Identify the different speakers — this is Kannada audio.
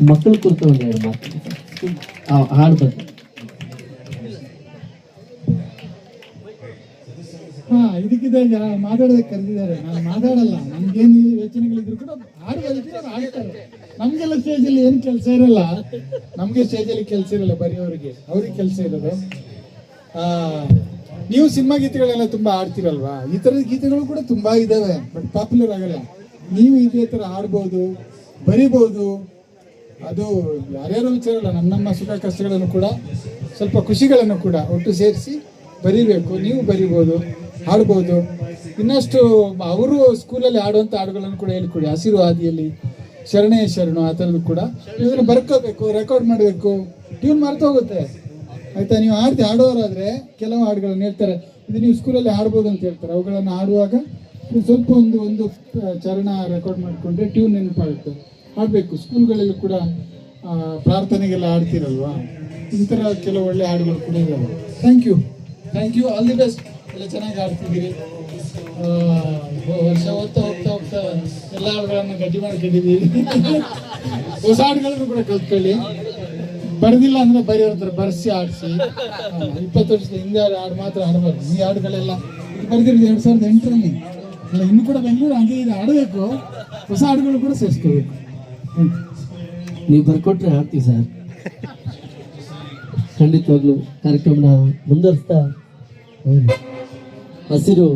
Speaker 1: ಮಕ್ಕಳು ಕುರಿತು ಒಂದೆರಡು ಮಾತು ಹಾಡು ಬಗ್ಗೆ.
Speaker 2: ಇದಕ್ಕಿದೆ ಮಾತಾಡೋದಕ್ಕೆ ಕರೆದಿದ್ದಾರೆ. ನಾನು ಮಾತಾಡಲ್ಲ, ನಮ್ಗೇನು ಯೋಚನೆಗಳಿದ್ರು ಕೂಡ ಹಾಡು ಬರೀತಾರೆ, ಅವ್ರು ಹಾಡ್ತಾರೆ. ನಮ್ಗೆಲ್ಲ ಸ್ಟೇಜಲ್ಲಿ ಏನು ಕೆಲಸ ಇರಲ್ಲ, ನಮ್ಗೆ ಸ್ಟೇಜಲ್ಲಿ ಕೆಲಸ ಇರಲ್ಲ, ಬರೆಯೋರಿಗೆ ಅವ್ರಿಗೆ ಕೆಲಸ ಇರೋದು. ನೀವು ಸಿನಿಮಾ ಗೀತೆಗಳೆಲ್ಲ ತುಂಬಾ ಹಾಡ್ತಿರಲ್ವಾ, ಈ ತರದ ಗೀತೆಗಳು ಕೂಡ ತುಂಬಾ ಇದಾವೆ, ಬಟ್ ಪಾಪ್ಯುಲರ್ ಆಗಲ್ಲ. ನೀವು ಇದೇ ತರ ಹಾಡ್ಬೋದು, ಬರಿಬೋದು. ಅದು ಯಾರ್ಯಾರೋ ವಿಚಾರ ಇಲ್ಲ, ನಮ್ಮ ಸುಖ ಕಷ್ಟಗಳನ್ನು ಕೂಡ ಸ್ವಲ್ಪ ಖುಷಿಗಳನ್ನು ಕೂಡ ಒಟ್ಟು ಸೇರಿಸಿ ಬರಿಬೇಕು. ನೀವು ಬರಿಬೋದು, ಹಾಡ್ಬೋದು. ಇನ್ನಷ್ಟು ಅವರು ಸ್ಕೂಲಲ್ಲಿ ಆಡುವಂಥ ಹಾಡುಗಳನ್ನು ಕೂಡ ಹೇಳಿಕೊಡಿ. ಹಸಿರು ಹಾದಿಯಲ್ಲಿ, ಶರಣೇ ಶರಣು, ಆ ಥರದ್ದು ಕೂಡ ಇದನ್ನು ಬರ್ಕೋಬೇಕು, ರೆಕಾರ್ಡ್ ಮಾಡಬೇಕು. ಟ್ಯೂನ್ ಮರ್ತೋಗುತ್ತೆ ಆಯ್ತಾ. ನೀವು ಹಾಡೋರಾದ್ರೆ ಕೆಲವು ಹಾಡುಗಳನ್ನು ಹೇಳ್ತಾರೆ, ಇದು ನೀವು ಸ್ಕೂಲಲ್ಲಿ ಹಾಡ್ಬೋದು ಅಂತ ಹೇಳ್ತಾರೆ. ಅವುಗಳನ್ನು ಹಾಡುವಾಗ ಸ್ವಲ್ಪ ಒಂದು ಚರಣ ರೆಕಾರ್ಡ್ ಮಾಡಿಕೊಂಡ್ರೆ ಟ್ಯೂನ್ ನೆನಪಾಗುತ್ತೆ. ಹಾಡಬೇಕು. ಸ್ಕೂಲ್ಗಳಲ್ಲಿ ಕೂಡ ಪ್ರಾರ್ಥನೆಗೆಲ್ಲ ಹಾಡ್ತಿರಲ್ವಾ, ಈ ಥರ ಕೆಲವು ಒಳ್ಳೆ ಹಾಡುಗಳು ಕೂಡ ಇದ್ದಾವೆ. Thank you, all the best. ಎಲ್ಲ ಚೆನ್ನಾಗಿ ಆಡ್ತಿದ್ದೀರಿ. ವರ್ಷ ಹೋಗ್ತಾ ಎಲ್ಲ ಹಾಡುಗಳನ್ನು ಗಟ್ಟಿ ಮಾಡ್ಕೊಂಡಿದ್ದೀವಿ. ಹೊಸ ಹಾಡುಗಳನ್ನು ಕೂಡ ಕಲ್ತ್ಕೊಳ್ಳಿ. ಬರೆದಿಲ್ಲ ಅಂದ್ರೆ ಬರೆಯೋರ್ತಾರೆ, ಬರ್ಸಿ ಆಡಿಸಿ. 20 ವರ್ಷದ ಹಿಂದೆ ಹಾಡು ಮಾತ್ರ ಹಾಡಬಾರ್ದು. ಈ ಹಾಡುಗಳೆಲ್ಲ ಬರೆದಿರೋದು 2008ರಲ್ಲಿ. ಇನ್ನು ಕೂಡ ಬೆಂಗಳೂರು ಹಂಗೆ ಇದು ಆಡಬೇಕು, ಹೊಸ ಹಾಡುಗಳು ಕೂಡ ಸೇರಿಸ್ಕೋಬೇಕು.
Speaker 1: ನೀವು ಬರ್ಕೊಟ್ರೆ ಹಾಡ್ತೀವಿ ಸರ್. ಖಂಡಿತವಾಗ್ಲೂ ಕಾರ್ಯಕ್ರಮನ ಮುಂದುವರಿಸ್ತಾ ಹಸಿರು